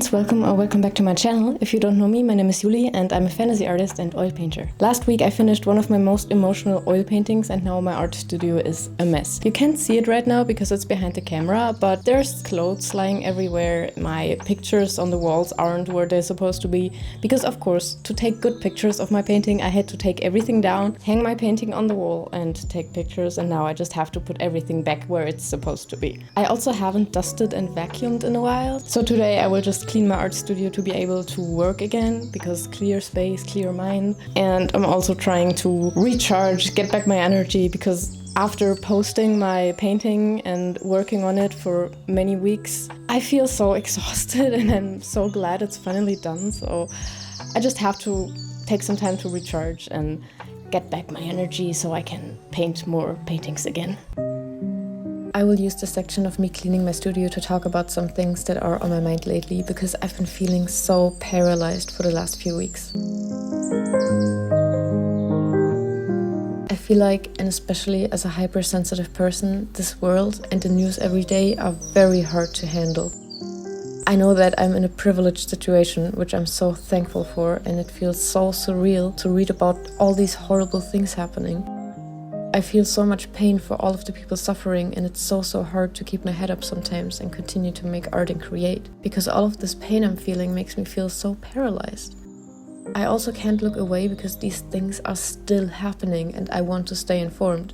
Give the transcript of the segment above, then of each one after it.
friends, welcome back to my channel. If you don't know me, my name is Juli and I'm a fantasy artist and oil painter. Last week I finished one of my most emotional oil paintings and now my art studio is a mess. You can't see it right now because it's behind the camera, but there's clothes lying everywhere. My pictures on the walls aren't where they're supposed to be because, of course, to take good pictures of my painting I had to take everything down, hang my painting on the wall and take pictures, and now I just have to put everything back where it's supposed to be. I also haven't dusted and vacuumed in a while, so today I will just clean my art studio to be able to work again, because clear space, clear mind. And I'm also trying to recharge, get back my energy, because after posting my painting and working on it for many weeks, I feel so exhausted and I'm so glad it's finally done. So I just have to take some time to recharge and get back my energy so I can paint more paintings again. I will use this section of me cleaning my studio to talk about some things that are on my mind lately, because I've been feeling so paralyzed for the last few weeks. I feel like, and especially as a hypersensitive person, this world and the news every day are very hard to handle. I know that I'm in a privileged situation, which I'm so thankful for, and it feels so surreal to read about all these horrible things happening. I feel so much pain for all of the people suffering, and it's so hard to keep my head up sometimes and continue to make art and create, because all of this pain I'm feeling makes me feel so paralyzed. I also can't look away because these things are still happening and I want to stay informed.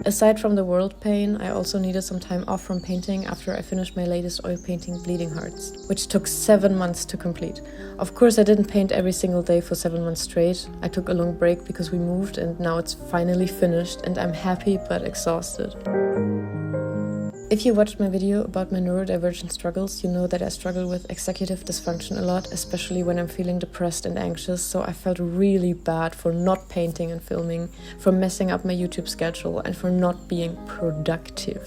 Aside from the world pain, I also needed some time off from painting after I finished my latest oil painting, Bleeding Hearts, which took 7 months to complete. Of course, I didn't paint every single day for 7 months straight. I took a long break because we moved and now it's finally finished and I'm happy but exhausted. If you watched my video about my neurodivergent struggles, you know that I struggle with executive dysfunction a lot, especially when I'm feeling depressed and anxious, so I felt really bad for not painting and filming, for messing up my YouTube schedule, and for not being productive.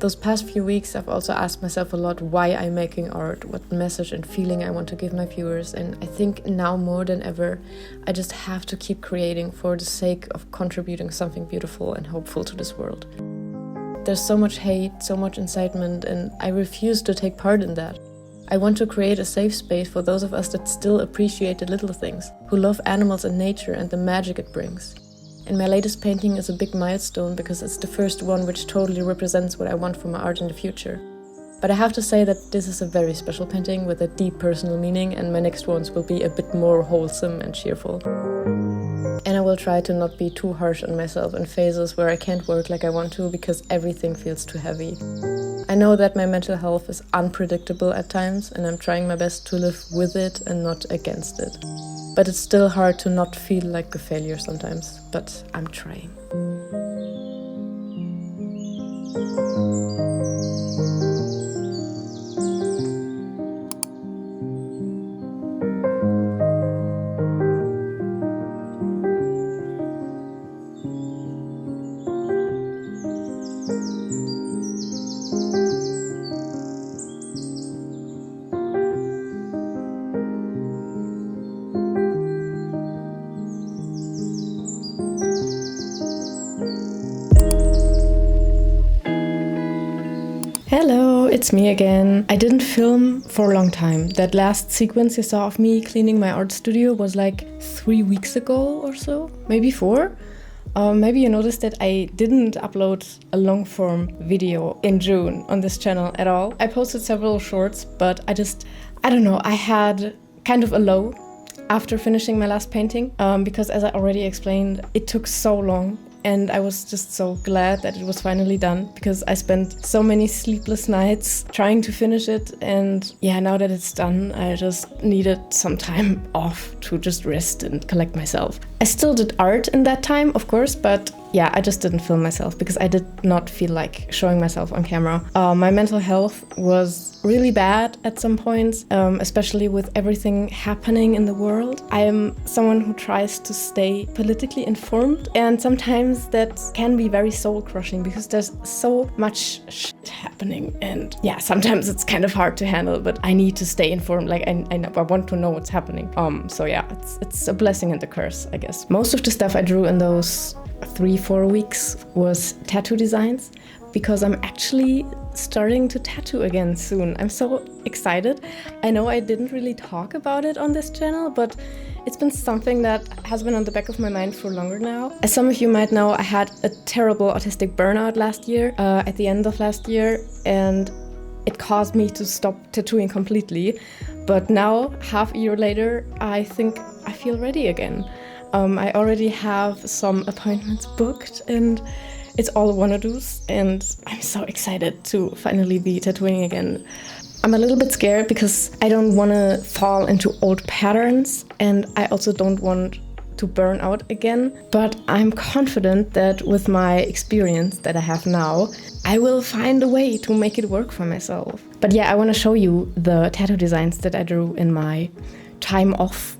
Those past few weeks I've also asked myself a lot why I'm making art, what message and feeling I want to give my viewers, and I think now more than ever I just have to keep creating for the sake of contributing something beautiful and hopeful to this world. There's so much hate, so much incitement, and I refuse to take part in that. I want to create a safe space for those of us that still appreciate the little things, who love animals and nature and the magic it brings. And my latest painting is a big milestone because it's the first one which totally represents what I want for my art in the future. But I have to say that this is a very special painting with a deep personal meaning, and my next ones will be a bit more wholesome and cheerful. And I will try to not be too harsh on myself in phases where I can't work like I want to because everything feels too heavy. I know that my mental health is unpredictable at times and I'm trying my best to live with it and not against it. But it's still hard to not feel like a failure sometimes, but I'm trying. Hello, it's me again. I didn't film for a long time. That last sequence you saw of me cleaning my art studio was like 3 weeks ago or so, maybe 4. Maybe you noticed that I didn't upload a long-form video in June on this channel at all. I posted several shorts, but I don't know, I had kind of a low after finishing my last painting, because as I already explained, it took so long. And I was just so glad that it was finally done, because I spent so many sleepless nights trying to finish it. And yeah, now that it's done, I just needed some time off to just rest and collect myself. I still did art in that time, of course, but yeah, I just didn't film myself because I did not feel like showing myself on camera. My mental health was really bad at some points, especially with everything happening in the world. I am someone who tries to stay politically informed, and sometimes that can be very soul-crushing because there's so much shit happening. And yeah, sometimes it's kind of hard to handle, but I need to stay informed. Like I want to know what's happening. So yeah, it's a blessing and a curse, I guess. Most of the stuff I drew in those 3-4 weeks was tattoo designs, because I'm actually starting to tattoo again soon. I'm so excited. I know I didn't really talk about it on this channel, but it's been something that has been on the back of my mind for longer now. As some of you might know, I had a terrible autistic burnout last year, at the end of last year, and it caused me to stop tattooing completely. But now, half a year later, I think I feel ready again. I already have some appointments booked, and it's all wanna-dos, and I'm so excited to finally be tattooing again. I'm a little bit scared because I don't want to fall into old patterns, and I also don't want to burn out again. But I'm confident that with my experience that I have now, I will find a way to make it work for myself. But yeah, I want to show you the tattoo designs that I drew in my time off.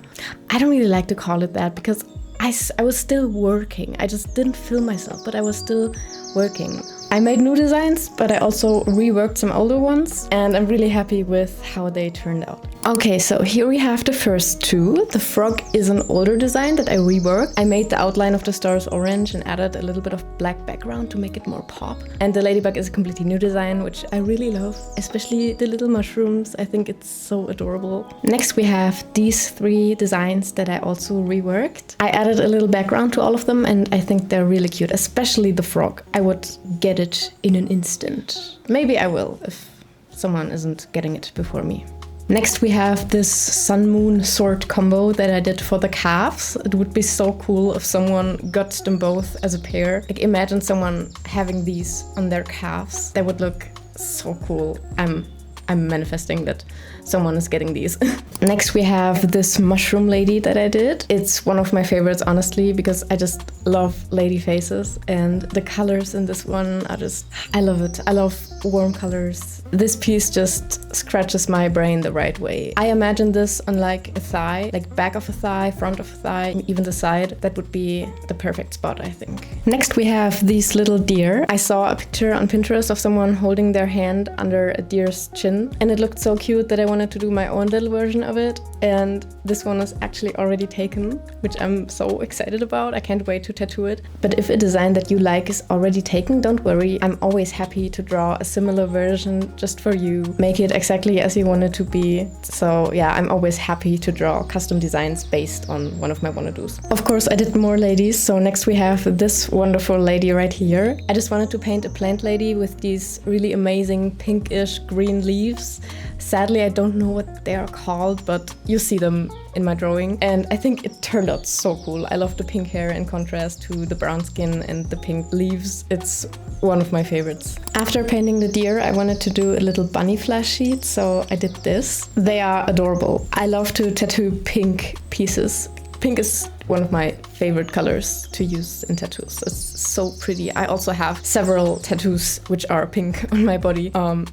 I don't really like to call it that because I was still working. I just didn't film myself, but I was still working. I made new designs, but I also reworked some older ones, and I'm really happy with how they turned out. Okay, so here we have the first two. The frog is an older design that I reworked. I made the outline of the stars orange and added a little bit of black background to make it more pop. And the ladybug is a completely new design, which I really love, especially the little mushrooms. I think it's so adorable. Next we have these 3 designs that I also reworked. I added a little background to all of them, and I think they're really cute, especially the frog. I would get it in an instant. Maybe I will if someone isn't getting it before me. Next we have this sun-moon sword combo that I did for the calves. It would be so cool if someone got them both as a pair. Like, imagine someone having these on their calves. That would look so cool. I'm manifesting that someone is getting these. Next we have this mushroom lady that I did. It's one of my favorites, honestly, because I just love lady faces, and the colors in this one are just, I love it. I love warm colors. This piece just scratches my brain the right way. I imagine this on like a thigh, like back of a thigh, front of a thigh, even the side. That would be the perfect spot, I think. Next we have these little deer. I saw a picture on Pinterest of someone holding their hand under a deer's chin, and it looked so cute that I wanted to do my own little version of it. And this one is actually already taken, which I'm so excited about. I can't wait to tattoo it. But if a design that you like is already taken, don't worry. I'm always happy to draw a similar version just for you. Make it exactly as you want it to be. So yeah, I'm always happy to draw custom designs based on one of my wanna-dos. Of course, I did more ladies. So next we have this wonderful lady right here. I just wanted to paint a plant lady with these really amazing pinkish green leaves. Sadly, I don't know what they are called, but you see them in my drawing. And I think it turned out so cool. I love the pink hair in contrast to the brown skin and the pink leaves. It's one of my favorites. After painting the deer, I wanted to do a little bunny flash sheet, so I did this. They are adorable. I love to tattoo pink pieces. Pink is one of my favorite colors to use in tattoos. It's so pretty. I also have several tattoos which are pink on my body.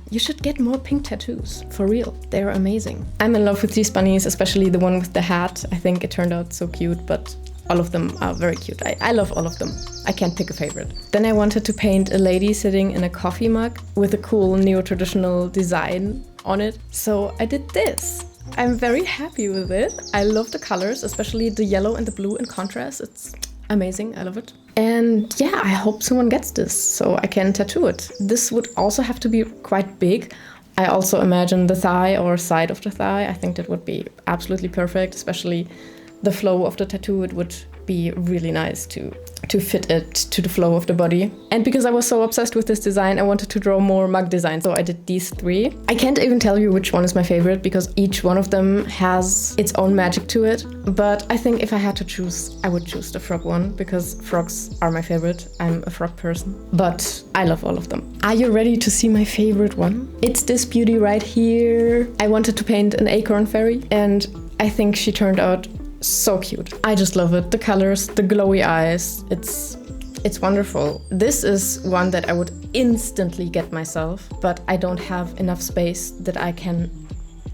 You should get more pink tattoos, for real. They're amazing. I'm in love with these bunnies, especially the one with the hat. I think it turned out so cute, but all of them are very cute. I love all of them. I can't pick a favorite. Then I wanted to paint a lady sitting in a coffee mug with a cool neo-traditional design on it. So I did this. I'm very happy with it. I love the colors, especially the yellow and the blue in contrast. It's amazing. I love it. And yeah, I hope someone gets this so I can tattoo it. This would also have to be quite big. I also imagine the thigh or side of the thigh. I think that would be absolutely perfect, especially the flow of the tattoo. It would be really nice to fit it to the flow of the body. And because I was so obsessed with this design, I wanted to draw more mug designs, so I did these 3. I can't even tell you which one is my favorite because each one of them has its own magic to it. But I think if I had to choose, I would choose the frog one because frogs are my favorite. I'm a frog person, but I love all of them. Are you ready to see my favorite one? It's this beauty right here. I wanted to paint an acorn fairy, and I think she turned out so cute. I just love it. The colors, the glowy eyes, it's wonderful. This is one that I would instantly get myself, but I don't have enough space that I can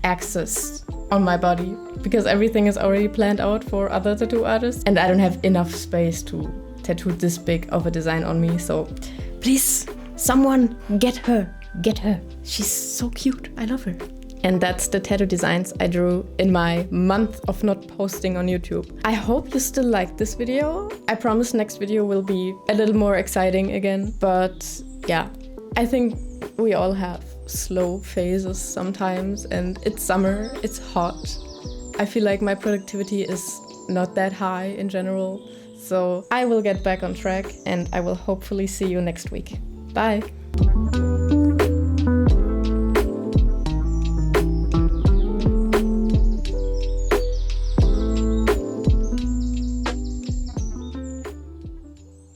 access on my body because everything is already planned out for other tattoo artists, and I don't have enough space to tattoo this big of a design on me. So please, someone get her Get her. She's so cute. I love her. And that's the tattoo designs I drew in my month of not posting on YouTube. I hope you still like this video. I promise next video will be a little more exciting again. But yeah, I think we all have slow phases sometimes, and it's summer, it's hot. I feel like my productivity is not that high in general. So I will get back on track and I will hopefully see you next week. Bye.